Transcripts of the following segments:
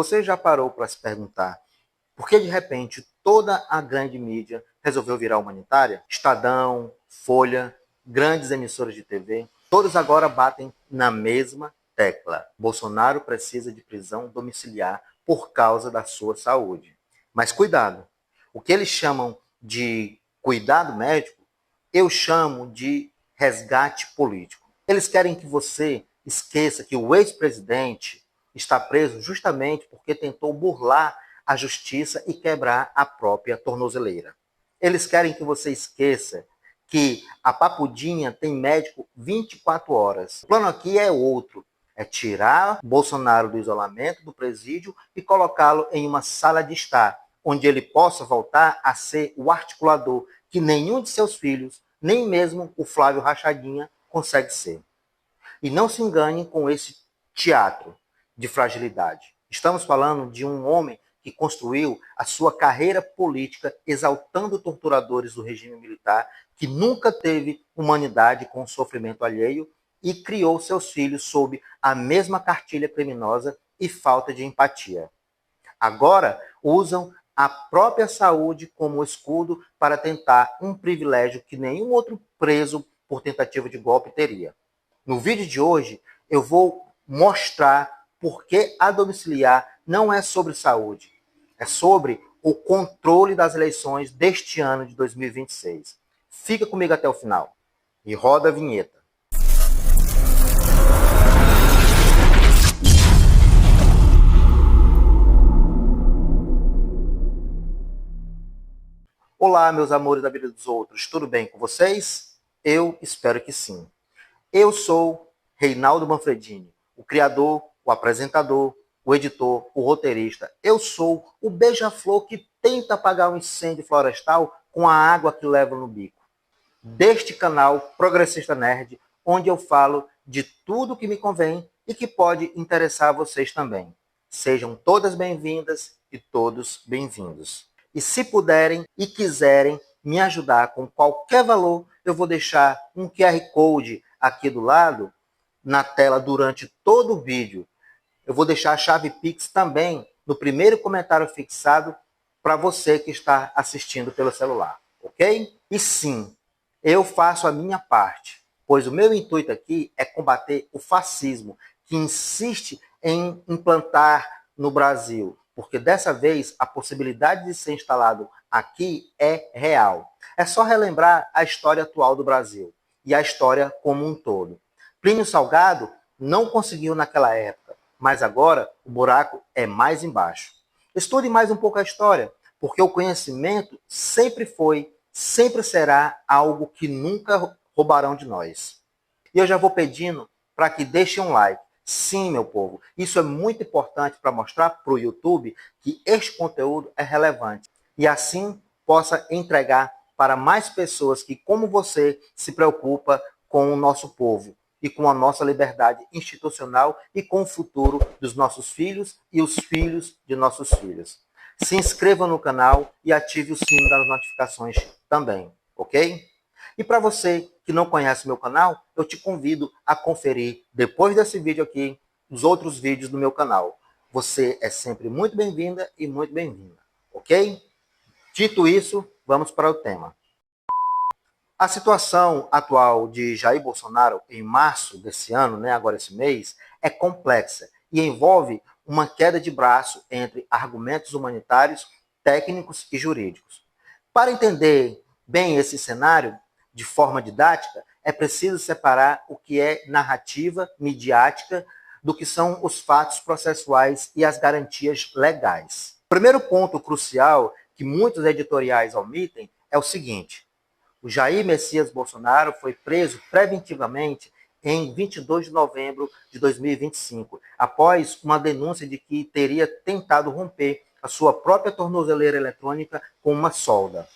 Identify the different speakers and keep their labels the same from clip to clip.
Speaker 1: Você já parou para se perguntar por que de repente toda a grande mídia resolveu virar humanitária? Estadão, Folha, grandes emissoras de TV, todos agora batem na mesma tecla. Bolsonaro precisa de prisão domiciliar por causa da sua saúde. Mas cuidado, o que eles chamam de cuidado médico, eu chamo de resgate político. Eles querem que você esqueça que o ex-presidente está preso justamente porque tentou burlar a justiça e quebrar a própria tornozeleira. Eles querem que você esqueça que a Papudinha tem médico 24 horas. O plano aqui é outro, é tirar Bolsonaro do isolamento, do presídio e colocá-lo em uma sala de estar, onde ele possa voltar a ser o articulador que nenhum de seus filhos, nem mesmo o Flávio Rachadinha, consegue ser. E não se engane com esse teatro de fragilidade. Estamos falando de um homem que construiu a sua carreira política exaltando torturadores do regime militar, que nunca teve humanidade com o sofrimento alheio e criou seus filhos sob a mesma cartilha criminosa e falta de empatia. Agora usam a própria saúde como escudo para tentar um privilégio que nenhum outro preso por tentativa de golpe teria. No vídeo de hoje, eu vou mostrar por que a domiciliar não é sobre saúde, é sobre o controle das eleições deste ano de 2026. Fica comigo até o final e roda a vinheta. Olá, meus amores da vida dos outros, tudo bem com vocês? Eu espero que sim. Eu sou Reinaldo Manfredini, o criador, o apresentador, o editor, o roteirista. Eu sou o beija-flor que tenta apagar um incêndio florestal com a água que leva no bico. Deste canal Progressista Nerd, onde eu falo de tudo que me convém e que pode interessar vocês também. Sejam todas bem-vindas e todos bem-vindos. E se puderem e quiserem me ajudar com qualquer valor, eu vou deixar um QR Code aqui do lado, na tela durante todo o vídeo. Eu vou deixar a chave Pix também no primeiro comentário fixado para você que está assistindo pelo celular, ok? E sim, eu faço a minha parte, pois o meu intuito aqui é combater o fascismo que insiste em implantar no Brasil, porque dessa vez a possibilidade de ser instalado aqui é real. É só relembrar a história atual do Brasil e a história como um todo. Plínio Salgado não conseguiu naquela época, mas agora o buraco é mais embaixo. Estude mais um pouco a história, porque o conhecimento sempre foi, sempre será algo que nunca roubarão de nós. E eu já vou pedindo para que deixem um like. Sim, meu povo, isso é muito importante para mostrar para o YouTube que este conteúdo é relevante e assim possa entregar para mais pessoas que, como você, se preocupa com o nosso povo e com a nossa liberdade institucional e com o futuro dos nossos filhos e os filhos de nossos filhos. Se inscreva no canal e ative o sino das notificações também, ok? E para você que não conhece meu canal, eu te convido a conferir, depois desse vídeo aqui, os outros vídeos do meu canal. Você é sempre muito bem-vinda e muito bem-vinda, ok? Dito isso, vamos para o tema. A situação atual de Jair Bolsonaro em março desse ano, agora esse mês, é complexa e envolve uma queda de braço entre argumentos humanitários, técnicos e jurídicos. Para entender bem esse cenário, de forma didática, é preciso separar o que é narrativa midiática do que são os fatos processuais e as garantias legais. O primeiro ponto crucial que muitos editoriais omitem é o seguinte: o Jair Messias Bolsonaro foi preso preventivamente em 22 de novembro de 2025, após uma denúncia de que teria tentado romper a sua própria tornozeleira eletrônica com uma solda.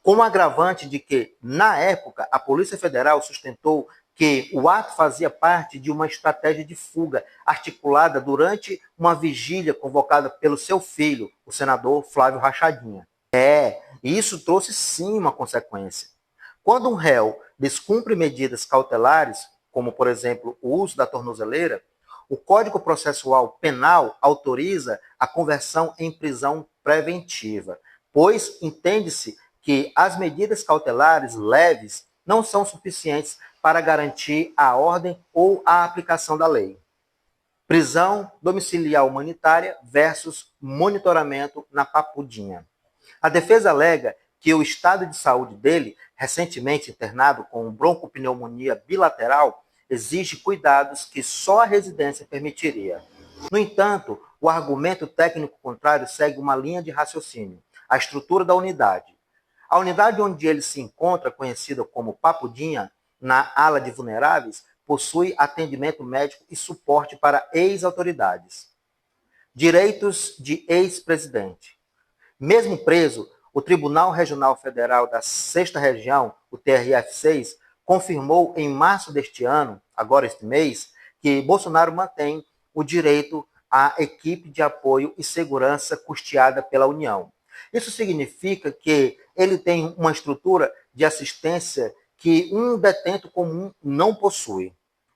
Speaker 1: Com o agravante de que, na época, a Polícia Federal sustentou que o ato fazia parte de uma estratégia de fuga articulada durante uma vigília convocada pelo seu filho, o senador Flávio Rachadinha. E isso trouxe sim uma consequência. Quando um réu descumpre medidas cautelares, como por exemplo o uso da tornozeleira, o Código Processual Penal autoriza a conversão em prisão preventiva, pois entende-se que as medidas cautelares leves não são suficientes para garantir a ordem ou a aplicação da lei. Prisão domiciliar humanitária versus monitoramento na Papudinha. A defesa alega que o estado de saúde dele, recentemente internado com broncopneumonia bilateral, exige cuidados que só a residência permitiria. No entanto, o argumento técnico contrário segue uma linha de raciocínio: a estrutura da unidade. A unidade onde ele se encontra, conhecida como Papudinha, na ala de vulneráveis, possui atendimento médico e suporte para ex-autoridades. Direitos de ex-presidente. Mesmo preso, o Tribunal Regional Federal da 6ª Região, o TRF6, confirmou em março deste ano, agora este mês, que Bolsonaro mantém o direito à equipe de apoio e segurança custeada pela União. Isso significa que ele tem uma estrutura de assistência que um detento comum não possui: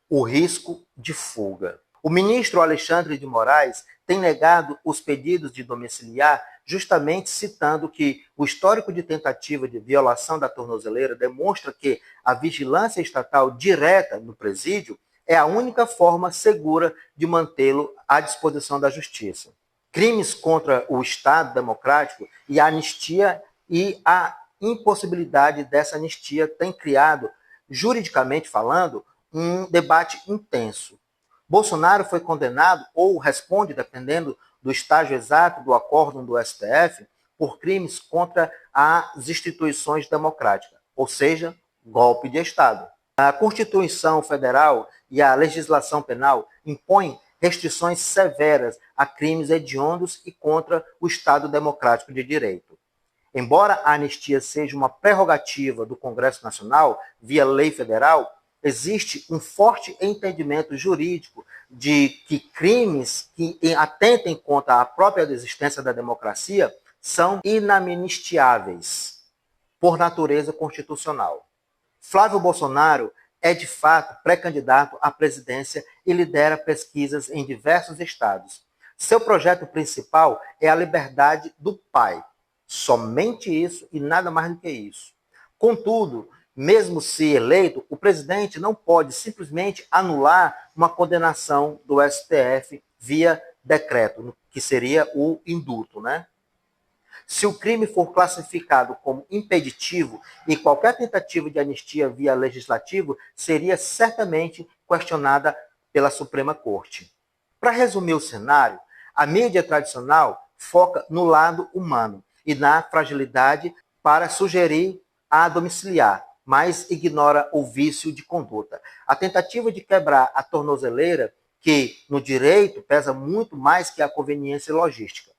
Speaker 1: o risco de fuga. O ministro Alexandre de Moraes tem negado os pedidos de domiciliar, justamente citando que o histórico de tentativa de violação da tornozeleira demonstra que a vigilância estatal direta no presídio é a única forma segura de mantê-lo à disposição da justiça. Crimes contra o Estado democrático e a anistia e a impossibilidade dessa anistia têm criado, juridicamente falando, um debate intenso. Bolsonaro foi condenado, ou responde, dependendo do estágio exato do acórdão do STF, por crimes contra as instituições democráticas, ou seja, golpe de Estado. A Constituição Federal e a legislação penal impõem restrições severas a crimes hediondos e contra o Estado democrático de direito. Embora a anistia seja uma prerrogativa do Congresso Nacional, via lei federal, existe um forte entendimento jurídico de que crimes que atentem contra a própria existência da democracia são inamnistiáveis por natureza constitucional. Flávio Bolsonaro é, de fato, pré-candidato à presidência e lidera pesquisas em diversos estados. Seu projeto principal é a liberdade do pai. Somente isso e nada mais do que isso. Contudo, mesmo se eleito, o presidente não pode simplesmente anular uma condenação do STF via decreto, que seria o indulto, né? Se o crime for classificado como impeditivo e qualquer tentativa de anistia via legislativo seria certamente questionada pela Suprema Corte. Para resumir o cenário, a mídia tradicional foca no lado humano e na fragilidade para sugerir a domiciliar, mas ignora o vício de conduta. A tentativa de quebrar a tornozeleira, que no direito pesa muito mais que a conveniência logística.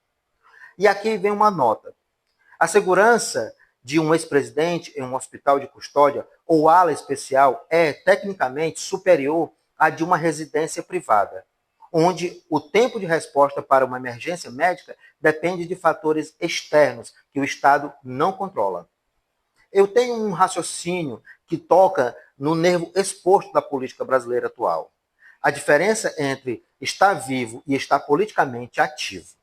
Speaker 1: E aqui vem uma nota. A segurança de um ex-presidente em um hospital de custódia ou ala especial é, tecnicamente, superior à de uma residência privada, onde o tempo de resposta para uma emergência médica depende de fatores externos que o Estado não controla. Eu tenho um raciocínio que toca no nervo exposto da política brasileira atual. A diferença entre estar vivo e estar politicamente ativo.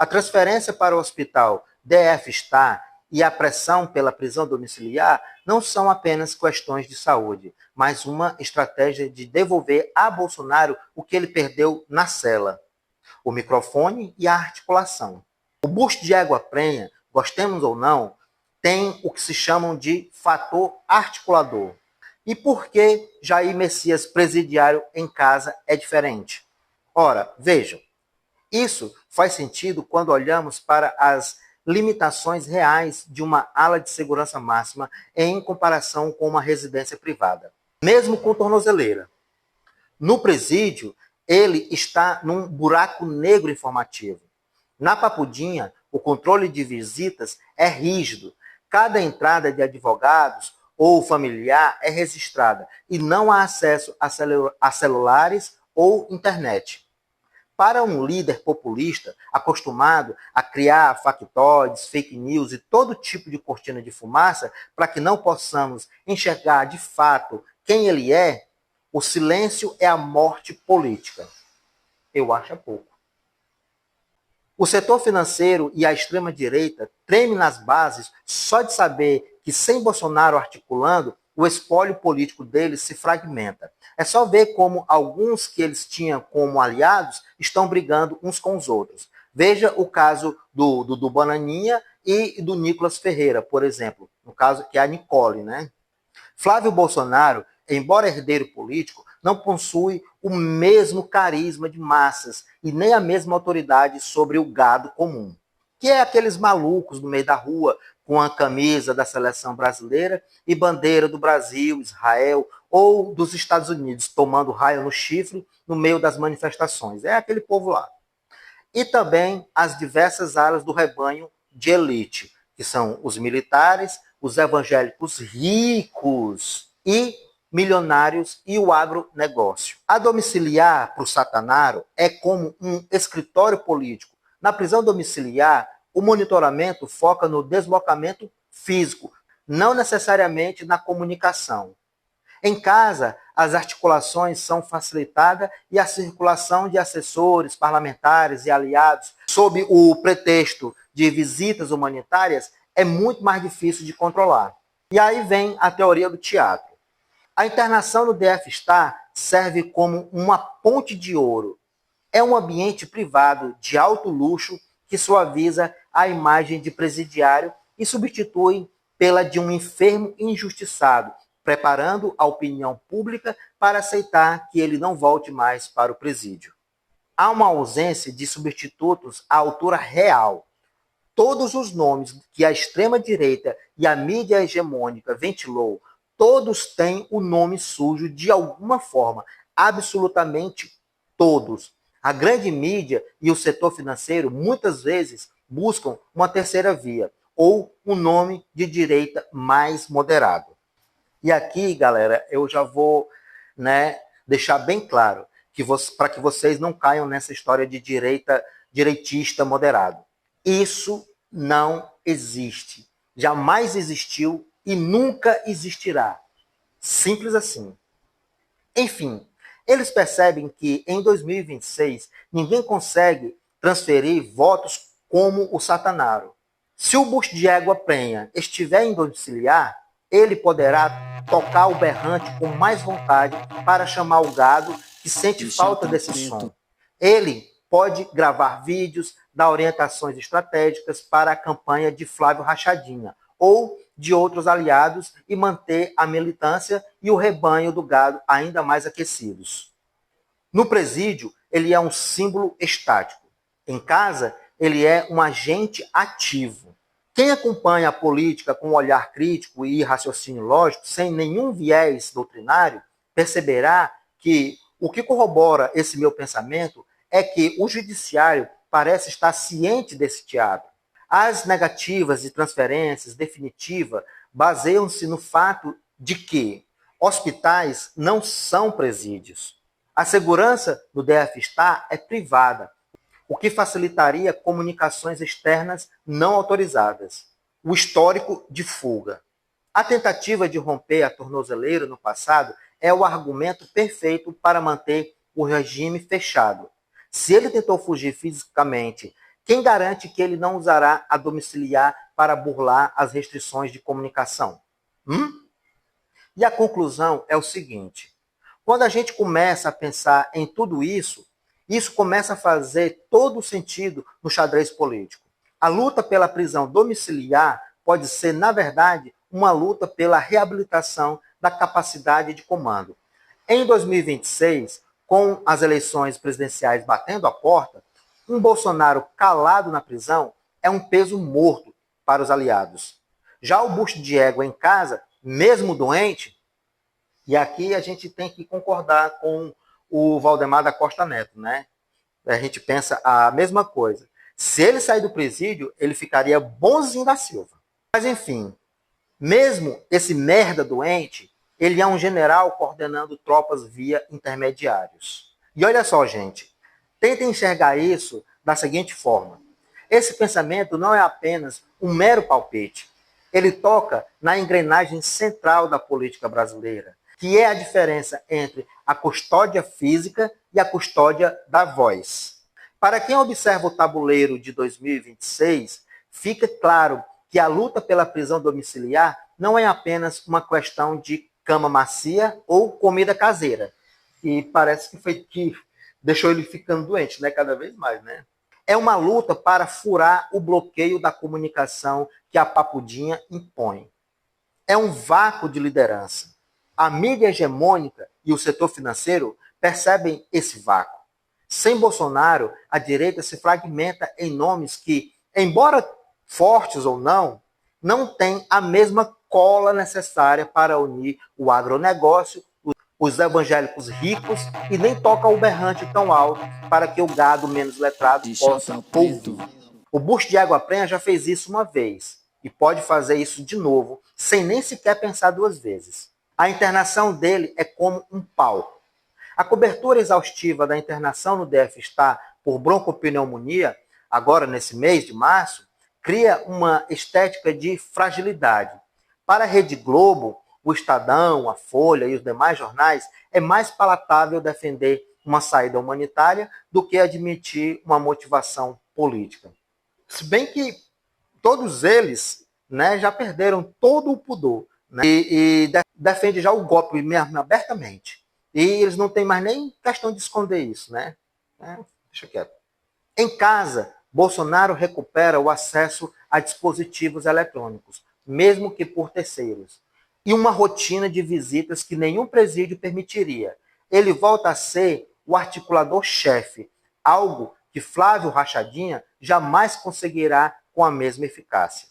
Speaker 1: A transferência para o hospital DF-Star e a pressão pela prisão domiciliar não são apenas questões de saúde, mas uma estratégia de devolver a Bolsonaro o que ele perdeu na cela: o microfone e a articulação. O busto de égua prenha, gostemos ou não, tem o que se chamam de fator articulador. E por que Jair Messias presidiário em casa é diferente? Ora, vejam, isso faz sentido quando olhamos para as limitações reais de uma ala de segurança máxima em comparação com uma residência privada. Mesmo com tornozeleira. No presídio, ele está num buraco negro informativo. Na Papudinha, o controle de visitas é rígido. Cada entrada de advogados ou familiar é registrada e não há acesso a celulares ou internet. Para um líder populista acostumado a criar factoides, fake news e todo tipo de cortina de fumaça para que não possamos enxergar de fato quem ele é, o silêncio é a morte política. Eu acho pouco. O setor financeiro e a extrema-direita tremem nas bases só de saber que, sem Bolsonaro articulando, o espólio político deles se fragmenta. É só ver como alguns que eles tinham como aliados estão brigando uns com os outros. Veja o caso do Bananinha e do Nicolas Ferreira, por exemplo, no caso que é a Nicole, né? Flávio Bolsonaro, embora herdeiro político, não possui o mesmo carisma de massas e nem a mesma autoridade sobre o gado comum, que é aqueles malucos no meio da rua com a camisa da seleção brasileira e bandeira do Brasil, Israel ou dos Estados Unidos, tomando raio no chifre no meio das manifestações. É aquele povo lá. E também as diversas áreas do rebanho de elite, que são os militares, os evangélicos ricos e milionários e o agronegócio. A domiciliar para o Satanaro é como um escritório político. Na prisão domiciliar, o monitoramento foca no deslocamento físico, não necessariamente na comunicação. Em casa, as articulações são facilitadas e a circulação de assessores, parlamentares e aliados, sob o pretexto de visitas humanitárias, é muito mais difícil de controlar. E aí vem a teoria do teatro. A internação no DF-Star serve como uma ponte de ouro. É um ambiente privado de alto luxo que suaviza a imagem de presidiário e substitui pela de um enfermo injustiçado, preparando a opinião pública para aceitar que ele não volte mais para o presídio. Há uma ausência de substitutos à altura real. Todos os nomes que a extrema-direita e a mídia hegemônica ventilou, todos têm o nome sujo de alguma forma, absolutamente todos. A grande mídia e o setor financeiro muitas vezes buscam uma terceira via, ou um nome de direita mais moderado. E aqui, galera, eu já vou, deixar bem claro que para que vocês não caiam nessa história de direitista moderado. Isso não existe. Jamais existiu e nunca existirá. Simples assim. Enfim, eles percebem que em 2026 ninguém consegue transferir votos como o Satanaro. Se o bucho de égua prenha estiver em domiciliar, ele poderá tocar o berrante com mais vontade para chamar o gado que sente falta desse som. Ele pode gravar vídeos, dar orientações estratégicas para a campanha de Flávio Rachadinha ou de outros aliados e manter a militância e o rebanho do gado ainda mais aquecidos. No presídio, ele é um símbolo estático. Em casa, ele é um agente ativo. Quem acompanha a política com um olhar crítico e raciocínio lógico, sem nenhum viés doutrinário, perceberá que o que corrobora esse meu pensamento é que o judiciário parece estar ciente desse teatro. As negativas de transferências definitiva baseiam-se no fato de que hospitais não são presídios. A segurança do DF-Star é privada, o que facilitaria comunicações externas não autorizadas. O histórico de fuga. A tentativa de romper a tornozeleira no passado é o argumento perfeito para manter o regime fechado. Se ele tentou fugir fisicamente, quem garante que ele não usará a domiciliar para burlar as restrições de comunicação? E a conclusão é o seguinte: quando a gente começa a pensar em tudo isso, isso começa a fazer todo o sentido no xadrez político. A luta pela prisão domiciliar pode ser, na verdade, uma luta pela reabilitação da capacidade de comando. Em 2026, com as eleições presidenciais batendo a porta, um Bolsonaro calado na prisão é um peso morto para os aliados. Já o bucho de égua em casa, mesmo doente, e aqui a gente tem que concordar com o Valdemar da Costa Neto, né? A gente pensa a mesma coisa. Se ele sair do presídio, ele ficaria bonzinho da Silva. Mas enfim, mesmo esse merda doente, ele é um general coordenando tropas via intermediários. E olha só, gente, tentem enxergar isso da seguinte forma. Esse pensamento não é apenas um mero palpite. Ele toca na engrenagem central da política brasileira, que é a diferença entre a custódia física e a custódia da voz. Para quem observa o tabuleiro de 2026, fica claro que a luta pela prisão domiciliar não é apenas uma questão de cama macia ou comida caseira. E parece que foi que deixou ele ficando doente, né? Cada vez mais, né? É uma luta para furar o bloqueio da comunicação que a papudinha impõe. É um vácuo de liderança. A mídia hegemônica e o setor financeiro percebem esse vácuo. Sem Bolsonaro, a direita se fragmenta em nomes que, embora fortes ou não têm a mesma cola necessária para unir o agronegócio, os evangélicos ricos e nem toca o berrante tão alto para que o gado menos letrado possa ouvir. O Busto de Água Prenha já fez isso uma vez e pode fazer isso de novo, sem nem sequer pensar duas vezes. A internação dele é como um palco. A cobertura exaustiva da internação no DF-Star por broncopneumonia, agora nesse mês de março, cria uma estética de fragilidade. Para a Rede Globo, o Estadão, a Folha e os demais jornais, é mais palatável defender uma saída humanitária do que admitir uma motivação política. Se bem que todos eles, né, já perderam todo o pudor, né, e defendem já o golpe mesmo abertamente. E eles não têm mais nem questão de esconder isso, né? Deixa quieto. Em casa, Bolsonaro recupera o acesso a dispositivos eletrônicos, mesmo que por terceiros, e uma rotina de visitas que nenhum presídio permitiria. Ele volta a ser o articulador-chefe, algo que Flávio Rachadinha jamais conseguirá com a mesma eficácia.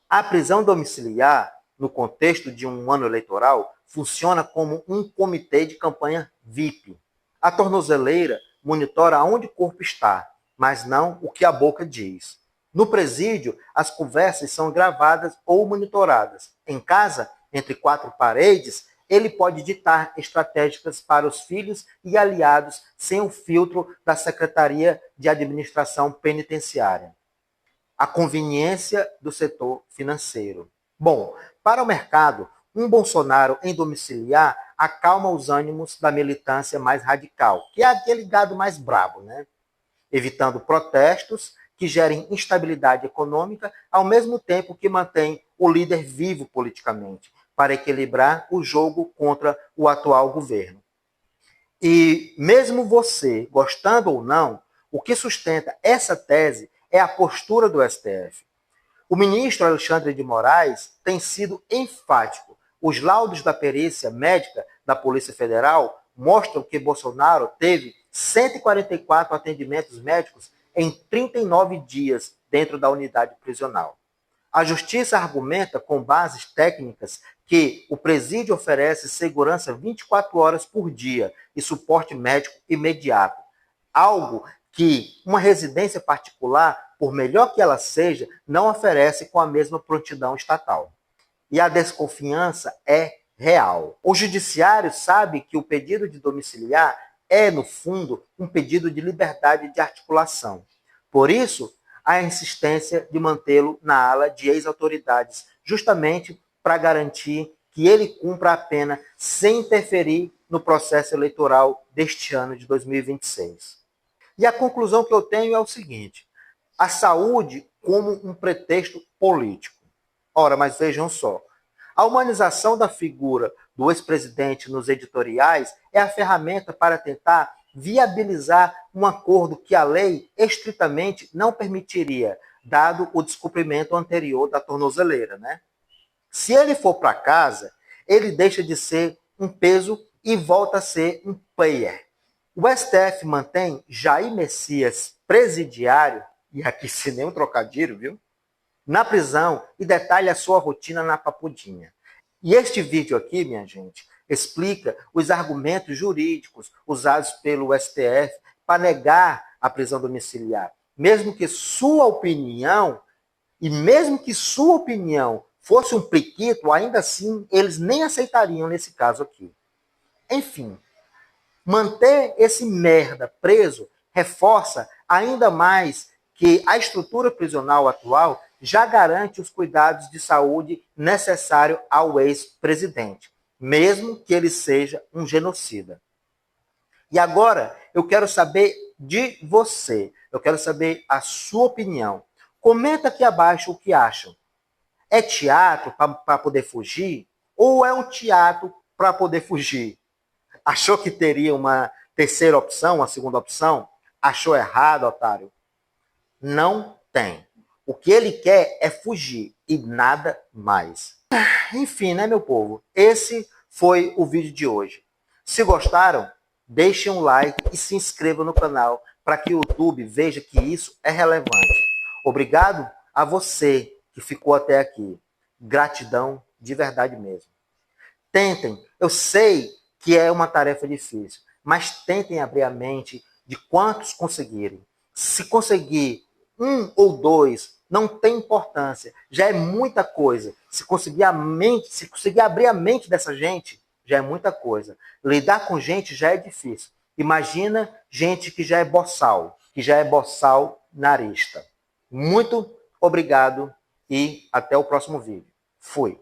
Speaker 1: A prisão domiciliar, no contexto de um ano eleitoral, funciona como um comitê de campanha VIP. A tornozeleira monitora onde o corpo está, mas não o que a boca diz. No presídio, as conversas são gravadas ou monitoradas. Em casa, entre quatro paredes, ele pode ditar estratégicas para os filhos e aliados sem o filtro da Secretaria de Administração Penitenciária. A conveniência do setor financeiro. Bom, para o mercado, um Bolsonaro em domiciliar acalma os ânimos da militância mais radical, que é aquele gado mais brabo, né? Evitando protestos que gerem instabilidade econômica, ao mesmo tempo que mantém o líder vivo politicamente, para equilibrar o jogo contra o atual governo. E mesmo você, gostando ou não, o que sustenta essa tese é a postura do STF. O ministro Alexandre de Moraes tem sido enfático. Os laudos da perícia médica da Polícia Federal mostram que Bolsonaro teve 144 atendimentos médicos em 39 dias dentro da unidade prisional. A Justiça argumenta, com bases técnicas, que o presídio oferece segurança 24 horas por dia e suporte médico imediato, algo que uma residência particular, por melhor que ela seja, não oferece com a mesma prontidão estatal. E a desconfiança é real. O judiciário sabe que o pedido de domiciliar é, no fundo, um pedido de liberdade de articulação. Por isso, a insistência de mantê-lo na ala de ex-autoridades, justamente para garantir que ele cumpra a pena sem interferir no processo eleitoral deste ano de 2026. E a conclusão que eu tenho é o seguinte: a saúde como um pretexto político. Ora, mas vejam só, a humanização da figura do ex-presidente nos editoriais é a ferramenta para tentar viabilizar um acordo que a lei estritamente não permitiria, dado o descumprimento anterior da tornozeleira, né? Se ele for para casa, ele deixa de ser um peso e volta a ser um player. O STF mantém Jair Messias presidiário, e aqui sem nenhum trocadilho, viu? Na prisão e detalha a sua rotina na papudinha. E este vídeo aqui, minha gente, explica os argumentos jurídicos usados pelo STF para negar a prisão domiciliar. Mesmo que sua opinião fosse um pliquito, ainda assim eles nem aceitariam nesse caso aqui. Enfim, manter esse merda preso reforça ainda mais que a estrutura prisional atual já garante os cuidados de saúde necessários ao ex-presidente. mesmo que ele seja um genocida. E agora eu quero saber de você, eu quero saber a sua opinião. Comenta aqui abaixo o que acham. É teatro para poder fugir? Ou é um teatro para poder fugir? Achou que teria uma terceira opção, uma segunda opção? Achou errado, otário? Não tem. O que ele quer é fugir e nada mais. Enfim, né, meu povo? Esse foi o vídeo de hoje. Se gostaram, deixem um like e se inscrevam no canal para que o YouTube veja que isso é relevante. Obrigado a você que ficou até aqui. Gratidão de verdade mesmo. Tentem, eu sei que é uma tarefa difícil, mas tentem abrir a mente de quantos conseguirem. Se conseguir um ou dois, não tem importância, já é muita coisa. Se conseguir abrir a mente dessa gente, já é muita coisa. Lidar com gente já é difícil. Imagina gente que já é boçal narista. Muito obrigado e até o próximo vídeo. Fui.